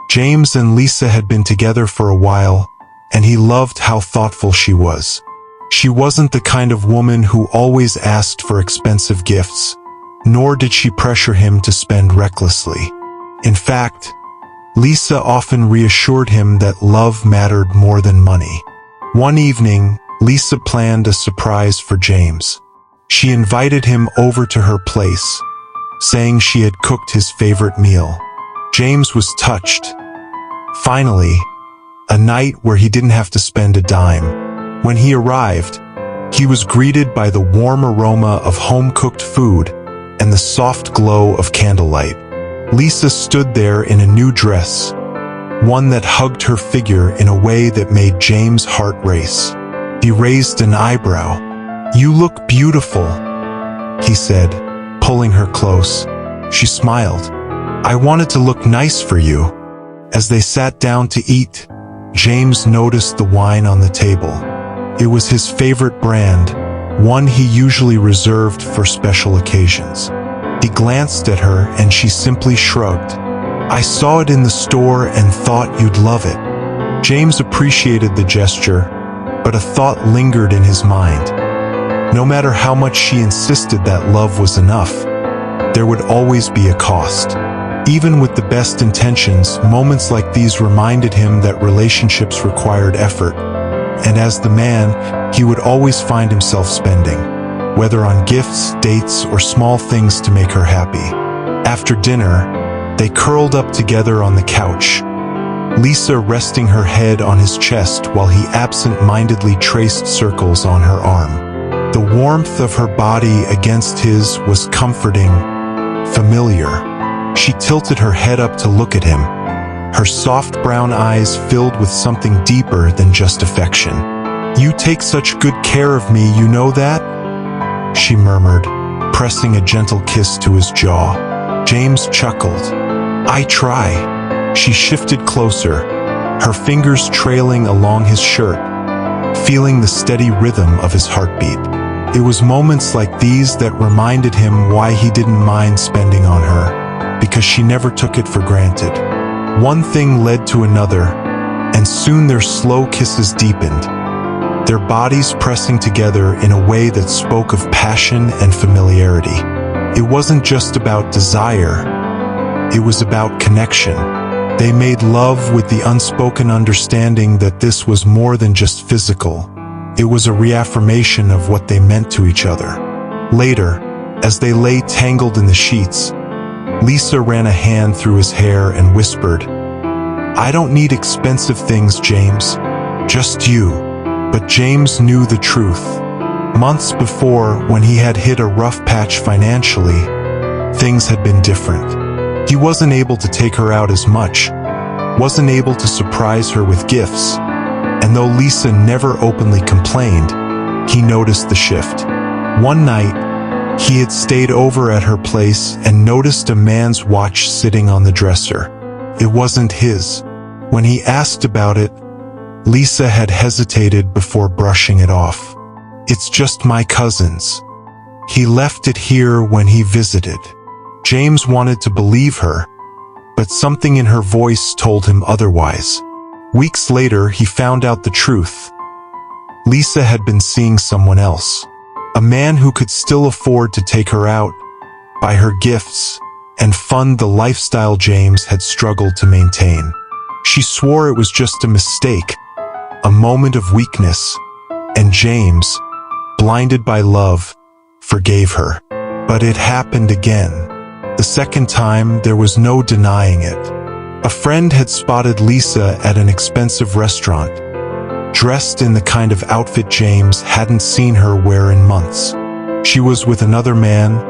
James and Lisa had been together for a while, and he loved how thoughtful she was. She wasn't the kind of woman who always asked for expensive gifts, nor did she pressure him to spend recklessly. In fact, Lisa often reassured him that love mattered more than money. One evening, Lisa planned a surprise for James. She invited him over to her place, saying she had cooked his favorite meal. James was touched. Finally, a night where he didn't have to spend a dime. When he arrived, he was greeted by the warm aroma of home-cooked food and the soft glow of candlelight. Lisa stood there in a new dress, one that hugged her figure in a way that made James' heart race. He raised an eyebrow. "You look beautiful," he said, pulling her close. She smiled. "I wanted to look nice for you." As they sat down to eat, James noticed the wine on the table. It was his favorite brand, one he usually reserved for special occasions. He glanced at her and she simply shrugged. "I saw it in the store and thought you'd love it." James appreciated the gesture, but a thought lingered in his mind. No matter how much she insisted that love was enough, there would always be a cost. Even with the best intentions, moments like these reminded him that relationships required effort, and as the man, he would always find himself spending, whether on gifts, dates, or small things to make her happy. After dinner, they curled up together on the couch, Lisa resting her head on his chest while he absent-mindedly traced circles on her arm. The warmth of her body against his was comforting, familiar. She tilted her head up to look at him, her soft brown eyes filled with something deeper than just affection. "You take such good care of me, you know that?" she murmured, pressing a gentle kiss to his jaw. James chuckled. "I try." She shifted closer, her fingers trailing along his shirt, feeling the steady rhythm of his heartbeat. It was moments like these that reminded him why he didn't mind spending on her, because she never took it for granted. One thing led to another, and soon their slow kisses deepened, their bodies pressing together in a way that spoke of passion and familiarity. It wasn't just about desire, it was about connection. They made love with the unspoken understanding that this was more than just physical. It was a reaffirmation of what they meant to each other. Later, as they lay tangled in the sheets, Lisa ran a hand through his hair and whispered, "I don't need expensive things, James. Just you." But James knew the truth. Months before, when he had hit a rough patch financially, things had been different. He wasn't able to take her out as much, wasn't able to surprise her with gifts, and though Lisa never openly complained, he noticed the shift. One night, he had stayed over at her place and noticed a man's watch sitting on the dresser. It wasn't his. When he asked about it, Lisa had hesitated before brushing it off. "It's just my cousin's. He left it here when he visited." James wanted to believe her, but something in her voice told him otherwise. Weeks later, he found out the truth. Lisa had been seeing someone else, a man who could still afford to take her out, buy her gifts, and fund the lifestyle James had struggled to maintain. She swore it was just a mistake, a moment of weakness, and James, blinded by love, forgave her. But it happened again. The second time, there was no denying it. A friend had spotted Lisa at an expensive restaurant, dressed in the kind of outfit James hadn't seen her wear in months. She was with another man,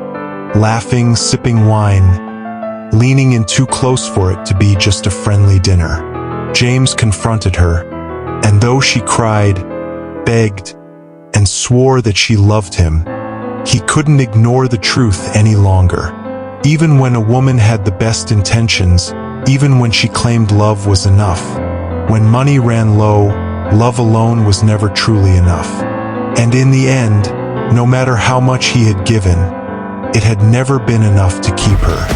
laughing, sipping wine, leaning in too close for it to be just a friendly dinner. James confronted her, and though she cried, begged, and swore that she loved him, he couldn't ignore the truth any longer. Even when a woman had the best intentions, even when she claimed love was enough, when money ran low, love alone was never truly enough. And in the end, no matter how much he had given, it had never been enough to keep her.